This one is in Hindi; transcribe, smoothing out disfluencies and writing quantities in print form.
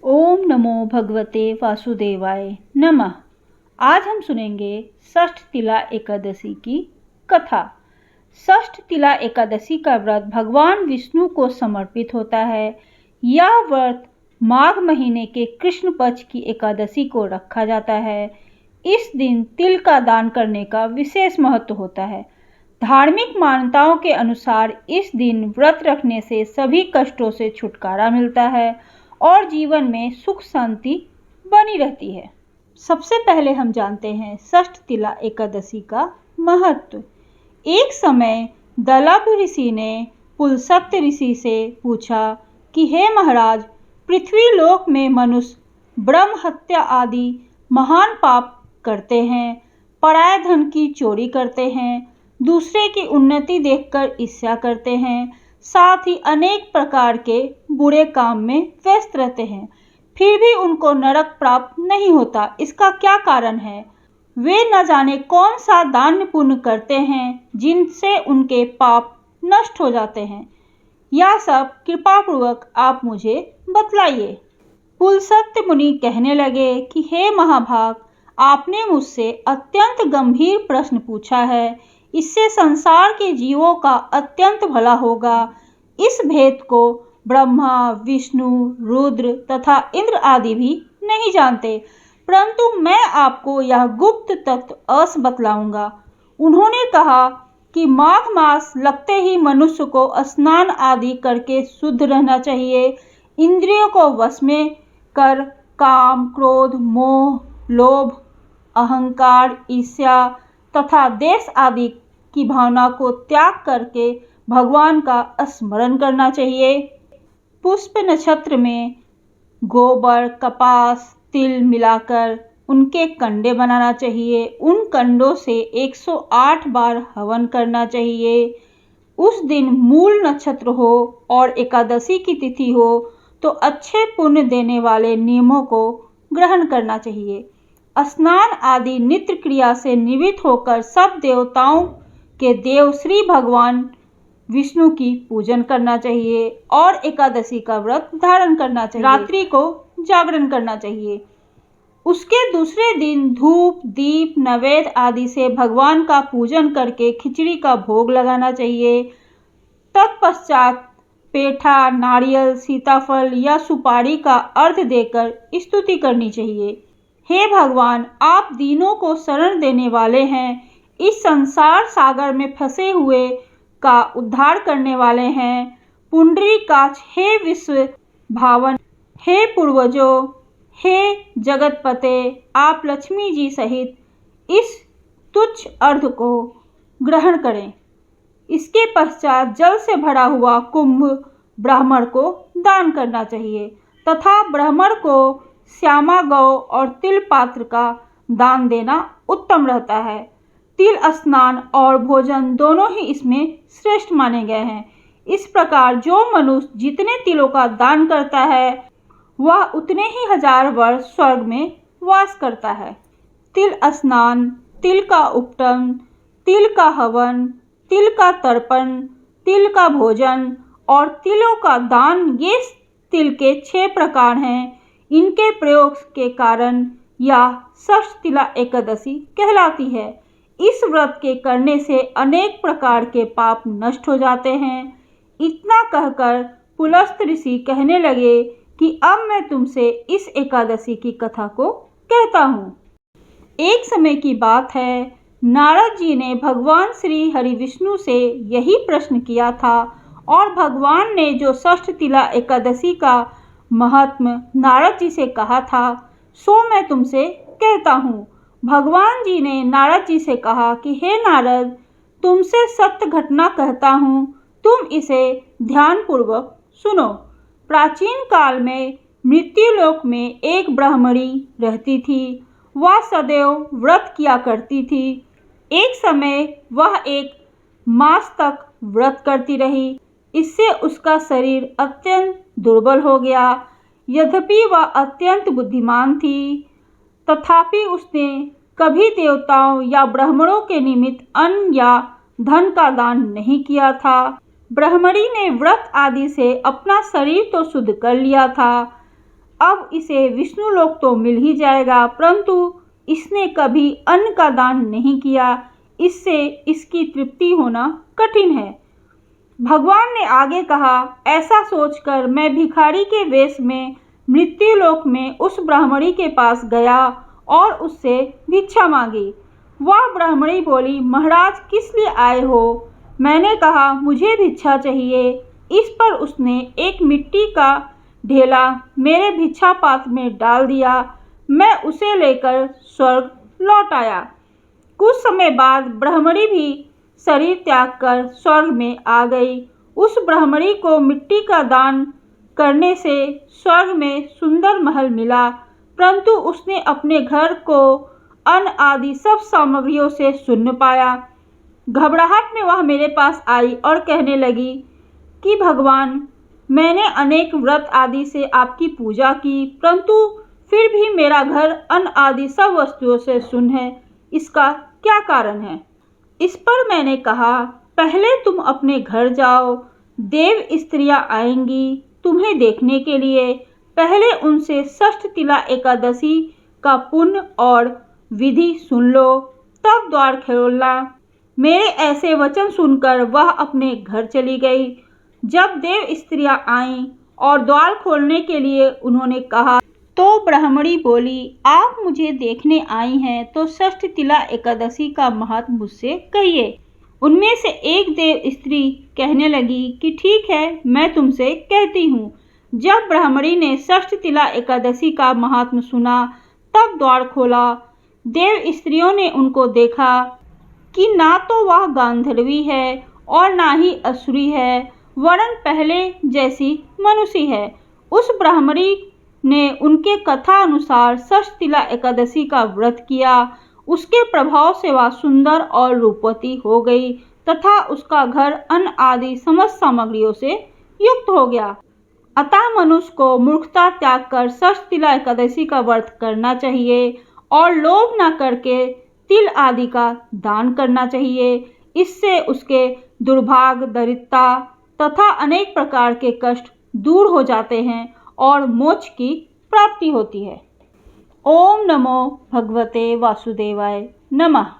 ओम नमो भगवते वासुदेवाय नमः। आज हम सुनेंगे षष्ठ तिला एकादशी की कथा। षष्ठ तिला एकादशी का व्रत भगवान विष्णु को समर्पित होता है। यह व्रत माघ महीने के कृष्ण पक्ष की एकादशी को रखा जाता है। इस दिन तिल का दान करने का विशेष महत्व होता है। धार्मिक मान्यताओं के अनुसार इस दिन व्रत रखने से सभी कष्टों से छुटकारा मिलता है और जीवन में सुख शांति बनी रहती है। सबसे पहले हम जानते हैं षष्ठ तिला एकादशी का महत्व। एक समय दलभ ऋषि ने पुलस्त्य ऋषि से पूछा कि हे महाराज, पृथ्वी लोक में मनुष्य ब्रह्म हत्या आदि महान पाप करते हैं, पराय धन की चोरी करते हैं, दूसरे की उन्नति देखकर ईर्ष्या करते हैं, साथ ही अनेक प्रकार के बुरे काम में व्यस्त रहते हैं, फिर भी उनको नरक प्राप्त नहीं होता। इसका क्या कारण है? वे न जाने कौन सा दान पुण्य करते हैं जिनसे उनके पाप नष्ट हो जाते हैं। यह सब कृपा पूर्वक आप मुझे बतलाइए। पुलस्त्य मुनि कहने लगे कि हे महाभाग, आपने मुझसे अत्यंत गंभीर प्रश्न पूछा है। इससे संसार के जीवों का अत्यंत भला होगा। इस भेद को ब्रह्मा, विष्णु, रुद्र तथा इंद्र आदि भी नहीं जानते, परंतु मैं आपको यह गुप्त तत्व अवश्य बतलाऊंगा। उन्होंने कहा कि माघ मास लगते ही मनुष्य को स्नान आदि करके शुद्ध रहना चाहिए। इंद्रियों को वश में कर काम, क्रोध, मोह, लोभ, अहंकार, ईर्ष्या तथा देश आदि की भावना को त्याग करके भगवान का स्मरण करना चाहिए। पुष्प नक्षत्र में गोबर, कपास, तिल मिलाकर उनके कंडे बनाना चाहिए। उन कंडों से 108 बार हवन करना चाहिए। उस दिन मूल नक्षत्र हो और एकादशी की तिथि हो तो अच्छे पुण्य देने वाले नियमों को ग्रहण करना चाहिए। स्नान आदि नित्य क्रिया से निवृत्त होकर सब देवताओं के देव श्री भगवान विष्णु की पूजन करना चाहिए और एकादशी का व्रत धारण करना चाहिए। रात्रि को जागरण करना चाहिए। उसके दूसरे दिन धूप, दीप, नैवेद्य आदि से भगवान का पूजन करके खिचड़ी का भोग लगाना चाहिए। तत्पश्चात पेठा, नारियल, सीताफल या सुपारी का अर्घ्य देकर स्तुति करनी चाहिए। हे भगवान, आप दीनों को शरण देने वाले हैं। इस संसार सागर में फंसे हुए का उद्धार करने वाले हैं। पुंडरीकाक्ष, हे विश्व भावन, हे पूर्वजों, हे जगतपते, आप लक्ष्मी जी सहित इस तुच्छ अर्घ्य को ग्रहण करें। इसके पश्चात जल से भरा हुआ कुंभ ब्राह्मण को दान करना चाहिए तथा ब्राह्मण को श्यामा गौ और तिल पात्र का दान देना उत्तम रहता है। तिल स्नान और भोजन दोनों ही इसमें श्रेष्ठ माने गए हैं। इस प्रकार जो मनुष्य जितने तिलों का दान करता है वह उतने ही 1000 वर्ष स्वर्ग में वास करता है। तिल स्नान, तिल का उपटन, तिल का हवन, तिल का तर्पण, तिल का भोजन और तिलों का दान, ये तिल के 6 प्रकार हैं। इनके प्रयोग के कारण यह षष्ठ तिला एकादशी कहलाती है। इस व्रत के करने से अनेक प्रकार के पाप नष्ट हो जाते हैं। इतना कहकर पुलस्त्य ऋषि कहने लगे कि अब मैं तुमसे इस एकादशी की कथा को कहता हूँ। एक समय की बात है, नारद जी ने भगवान श्री हरि विष्णु से यही प्रश्न किया था और भगवान ने जो षष्ठ तिला एकादशी का महात्म्य नारद जी से कहा था सो मैं तुमसे कहता हूँ। भगवान जी ने नारद जी से कहा कि हे नारद, तुमसे सत्य घटना कहता हूँ, तुम इसे ध्यानपूर्वक सुनो। प्राचीन काल में मृत्युलोक में एक ब्राह्मणी रहती थी। वह सदैव व्रत किया करती थी। एक समय वह एक मास तक व्रत करती रही। इससे उसका शरीर अत्यंत दुर्बल हो गया। यद्यपि वह अत्यंत बुद्धिमान थी, तथापि उसने कभी देवताओं या ब्राह्मणों के निमित्त अन्न या धन का दान नहीं किया था। ब्राह्मणी ने व्रत आदि से अपना शरीर तो शुद्ध कर लिया था, अब इसे विष्णु लोक तो मिल ही जाएगा, परंतु इसने कभी अन्न का दान नहीं किया, इससे इसकी तृप्ति होना कठिन है। भगवान ने आगे कहा, ऐसा सोचकर मैं भिखारी के वेश में मृत्युलोक में उस ब्राह्मणी के पास गया और उससे भिक्षा मांगी। वह ब्राह्मणी बोली, महाराज किस लिए आए हो? मैंने कहा, मुझे भिक्षा चाहिए। इस पर उसने एक मिट्टी का ढेला मेरे भिक्षा पात्र में डाल दिया। मैं उसे लेकर स्वर्ग लौट आया। कुछ समय बाद ब्राह्मणी भी शरीर त्याग कर स्वर्ग में आ गई। उस ब्राह्मणी को मिट्टी का दान करने से स्वर्ग में सुंदर महल मिला, परंतु उसने अपने घर को अन्न आदि सब सामग्रियों से शून्य पाया। घबराहट में वह मेरे पास आई और कहने लगी कि भगवान, मैंने अनेक व्रत आदि से आपकी पूजा की, परंतु फिर भी मेरा घर अन्न आदि सब वस्तुओं से शून्य है। इसका क्या कारण है? इस पर मैंने कहा, पहले तुम अपने घर जाओ, देव स्त्रियां आएंगी तुम्हें देखने के लिए। पहले उनसे षष्ठ तिला एकादशी का पुण्य और विधि सुन लो, तब द्वार खोलना। मेरे ऐसे वचन सुनकर वह अपने घर चली गई। जब देव स्त्रियां आईं और द्वार खोलने के लिए उन्होंने कहा, तो ब्राह्मणी बोली, आप मुझे देखने आई हैं तो षष्ठ तिला एकादशी का महत्व मुझसे कहिए। उनमें से एक देव स्त्री कहने लगी कि ठीक है, मैं तुमसे कहती हूँ। जब ब्राह्मणी ने षष्ठ तिला एकादशी का महात्म सुना, तब द्वार खोला। देव स्त्रियों ने उनको देखा कि ना तो वह गांधर्वी है और ना ही असुरी है, वरन पहले जैसी मनुष्य है। उस ब्राह्मणी ने उनके कथा अनुसार षष्ठ तिला एकादशी का व्रत किया। उसके प्रभाव से वह सुंदर और रूपवती हो गई तथा उसका घर अन्न आदि समस्त सामग्रियों से युक्त हो गया। अतः मनुष्य को मूर्खता त्याग कर षष्ठ तिला एकादशी का व्रत करना चाहिए और लोभ न करके तिल आदि का दान करना चाहिए। इससे उसके दुर्भाग्य, दरिद्रता तथा अनेक प्रकार के कष्ट दूर हो जाते हैं और मोक्ष की प्राप्ति होती है। ओम नमो भगवते वासुदेवाय नमः।